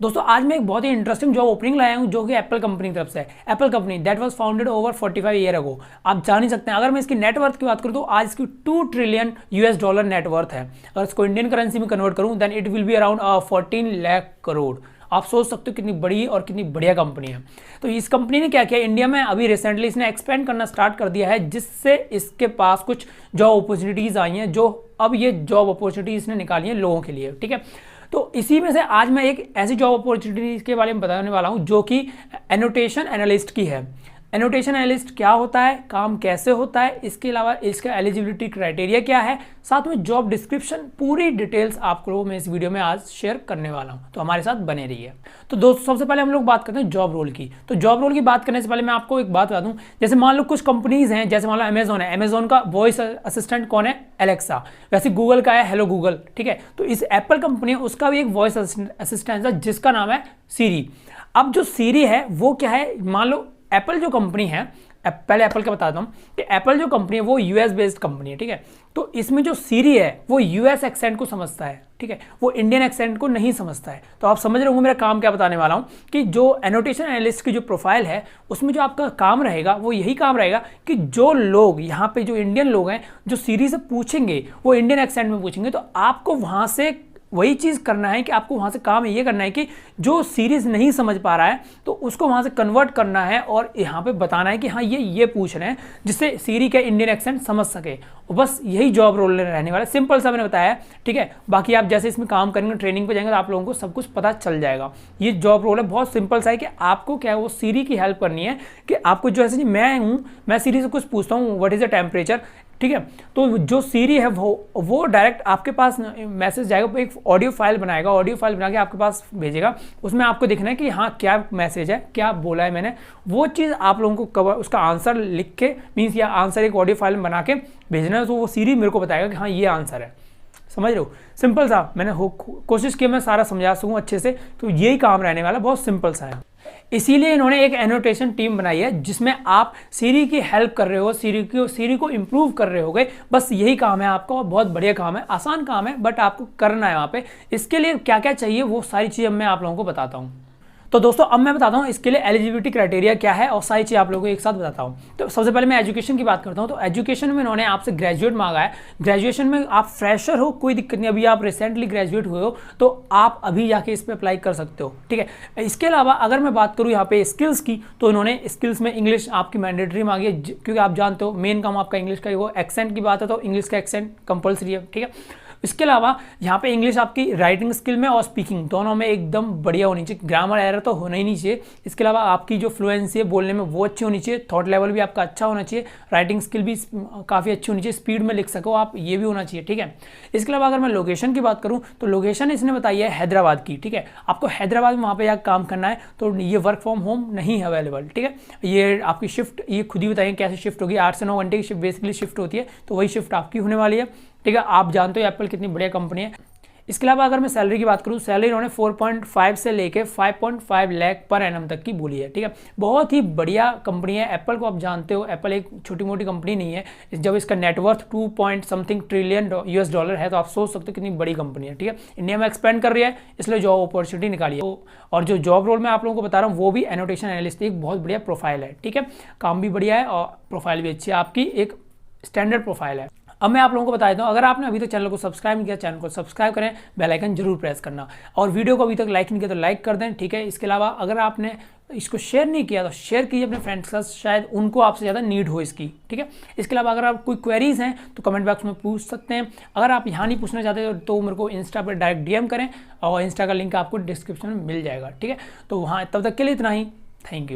दोस्तों आज मैं एक बहुत ही इंटरेस्टिंग जॉब ओपनिंग लाया हूं जो कि एप्पल कंपनी की तरफ से है। Apple company that was founded over 45 year ago. आप जान ही सकते हैं, अगर मैं इसकी नेटवर्थ की बात करूं तो आज इसकी $2 ट्रिलियन नेटवर्थ है। अगर इसको इंडियन करेंसी में कन्वर्ट करूं then it will be around 14 lakh crore. आप सोच सकते हो कितनी बड़ी और कितनी बढ़िया कंपनी है। तो इस कंपनी ने क्या किया, इंडिया में अभी रिसेंटली इसने एक्सपेंड करना स्टार्ट कर दिया है, जिससे इसके पास कुछ जॉब अपॉर्चुनिटीज़ आई हैं, जो अब ये जॉब अपॉर्चुनिटीज़ इसने निकाली हैं लोगों के लिए। ठीक है, तो इसी में से आज मैं एक ऐसी जॉब अपॉर्चुनिटी के बारे में बताने वाला हूं जो कि एनोटेशन एनालिस्ट की है। एनोटेशन एनालिस्ट क्या होता है, काम कैसे होता है, इसके अलावा इसका एलिजिबिलिटी क्राइटेरिया क्या है, साथ में जॉब डिस्क्रिप्शन, पूरी डिटेल्स आपको मैं इस वीडियो में आज शेयर करने वाला हूं, तो हमारे साथ बने रहिए। तो दोस्तों सबसे पहले हम लोग बात करते हैं जॉब रोल की। तो जॉब रोल की बात करने से पहले मैं आपको एक बात बता दूं, जैसे मान लो कुछ कंपनीज हैं, जैसे मान लो अमेजोन है, अमेजोन का वॉइस असिस्टेंट कौन है, एलेक्सा। वैसे गूगल का है हेलो गूगल। ठीक है, तो इस एप्पल कंपनी है उसका भी एक वॉइस असिस्टेंट है जिसका नाम है सीरी। अब जो सीरी है वो क्या है, मान लो एप्पल जो कंपनी है, पहले एप्पल का बताता हूँ कि एप्पल जो कंपनी है वो यूएस बेस्ड कंपनी है। ठीक है, तो इसमें जो सीरी है वो यूएस एक्सेंट को समझता है। ठीक है, वो इंडियन एक्सेंट को नहीं समझता है। तो आप समझ रहे होंगे मेरा काम क्या बताने वाला हूँ कि जो एनोटेशन एनालिस्ट की जो प्रोफाइल है उसमें जो आपका काम रहेगा वो यही काम रहेगा कि जो लोग यहाँ पे जो इंडियन लोग हैं जो सीरी से पूछेंगे वो इंडियन एक्सेंट में पूछेंगे, तो आपको वहाँ से वही चीज़ करना है कि आपको वहाँ से काम ये करना है कि जो सीरीज नहीं समझ पा रहा है तो उसको वहाँ से कन्वर्ट करना है और यहाँ पे बताना है कि हाँ ये पूछ रहे हैं, जिससे सीरी का इंडियन एक्सेंट समझ सके। और बस यही जॉब रोल रहने वाला है, सिंपल सा मैंने बताया है। ठीक है, बाकी आप जैसे इसमें काम करेंगे, ट्रेनिंग पे जाएंगे तो आप लोगों को सब कुछ पता चल जाएगा। ये जॉब रोल है, बहुत सिंपल सा है कि आपको क्या है वो सीरी की हेल्प करनी है कि आपको जो ऐसे मैं हूँ, मैं सीरी से कुछ पूछता हूँ व्हाट इज़ द टेम्परेचर। ठीक है, तो जो सीरी है वो डायरेक्ट आपके पास मैसेज जाएगा, एक ऑडियो फाइल बनाएगा, ऑडियो फाइल बना के आपके पास भेजेगा। उसमें आपको देखना है कि हाँ क्या मैसेज है, क्या बोला है मैंने, वो चीज़ आप लोगों को कवर उसका आंसर लिख के मीन्स या आंसर एक ऑडियो फाइल बना के भेजना है, तो वो सीरी मेरे को बताएगा कि हाँ ये आंसर है। समझ रहे हो, सिंपल सा। मैंने कोशिश की मैं सारा समझा सकूँ अच्छे से, तो यही काम रहने वाला, बहुत सिंपल सा है। इसीलिए इन्होंने एक एनोटेशन टीम बनाई है जिसमें आप सीरी की हेल्प कर रहे हो, सीरी को इम्प्रूव कर रहे होगे। बस यही काम है आपका, और बहुत बढ़िया काम है, आसान काम है, बट आपको करना है वहाँ पे। इसके लिए क्या क्या चाहिए वो सारी चीज़ें मैं आप लोगों को बताता हूँ। तो दोस्तों अब मैं बताता हूँ इसके लिए एलिजिबिलिटी क्राइटेरिया क्या है और सारी चीज़ आप लोगों को एक साथ बताता हूँ। तो सबसे पहले मैं एजुकेशन की बात करता हूँ। तो एजुकेशन में इन्होंने आपसे ग्रेजुएट मांगा है। ग्रेजुएशन में आप फ्रेशर हो कोई दिक्कत नहीं, अभी आप रिसेंटली ग्रेजुएट हुए हो तो आप अभी जाके इस पर अप्लाई कर सकते हो। ठीक है, इसके अलावा अगर मैं बात करूँ यहाँ पे स्किल्स की, तो इन्होंने स्किल्स में इंग्लिश आपकी मैंडेटरी मांगी है, क्योंकि आप जानते हो मेन काम आपका इंग्लिश का ही हो। एक्सेंट की बात है तो इंग्लिश का एक्सेंट कंपलसरी है। ठीक है, इसके अलावा यहाँ पे इंग्लिश आपकी राइटिंग स्किल में और स्पीकिंग दोनों में एकदम बढ़िया होनी चाहिए, ग्रामर एरर तो होना ही नहीं चाहिए। इसके अलावा आपकी जो फ्लुएंसी है बोलने में वो अच्छी होनी चाहिए, थॉट लेवल भी आपका अच्छा होना चाहिए, राइटिंग स्किल भी काफ़ी अच्छी होनी चाहिए, स्पीड में लिख सको आप, ये भी होना चाहिए। ठीक है, इसके अलावा अगर मैं लोकेशन की बात करूँ तो लोकेशन इसने बताई है हैदराबाद की। ठीक है, आपको हैदराबाद में वहाँ पर जाकर काम करना है, तो ये वर्क फ्रॉम होम नहीं है अवेलेबल। ठीक है, ये आपकी शिफ्ट ये खुद ही बताइए कैसे शिफ्ट होगी, 8 से 9 घंटे की शिफ्ट बेसिकली शिफ्ट होती है, तो वही शिफ्ट आपकी होने वाली है। ठीक है, आप जानते हो एप्पल कितनी बढ़िया कंपनी है। इसके अलावा अगर मैं सैलरी की बात करूँ, सैलरी इन्होंने 4.5 से लेके 5.5 लाख पर एनम तक की बोली है। ठीक है, बहुत ही बढ़िया कंपनी है। एप्पल को आप जानते हो, एप्पल एक छोटी मोटी कंपनी नहीं है। जब इसका नेटवर्थ 2 ट्रिलियन US डॉलर है, तो आप सोच सकते हो कितनी बड़ी कंपनी है। ठीक है, इंडिया में एक्सपेंड कर रही है, इसलिए जॉब अपॉर्चुनिटी निकाली है। और जो जॉब रोल मैं आप लोगों को बता रहा हूँ वो भी एनोटेशन एनालिस्ट, एक बहुत बढ़िया प्रोफाइल है। ठीक है, काम भी बढ़िया है और प्रोफाइल भी अच्छी है, आपकी एक स्टैंडर्ड प्रोफाइल है। अब मैं आप लोगों को बता देता हूँ, अगर आपने अभी तक चैनल को सब्सक्राइब नहीं किया, चैनल को सब्सक्राइब करें, बेल आइकन जरूर प्रेस करना, और वीडियो को अभी तक लाइक नहीं किया तो लाइक कर दें। ठीक है, इसके अलावा अगर आपने इसको शेयर नहीं किया तो शेयर कीजिए अपने फ्रेंड्स के साथ, शायद उनको आपसे ज़्यादा नीड हो इसकी। ठीक है, इसके अलावा अगर आप कोई क्वेरीज हैं तो कमेंट बॉक्स में पूछ सकते हैं। अगर आप यहाँ नहीं पूछना चाहते तो मेरे को इंस्टा पर डायरेक्ट DM करें, और इंस्टा का लिंक आपको डिस्क्रिप्शन में मिल जाएगा। ठीक है, तो वहाँ तब तक के लिए इतना ही, थैंक यू।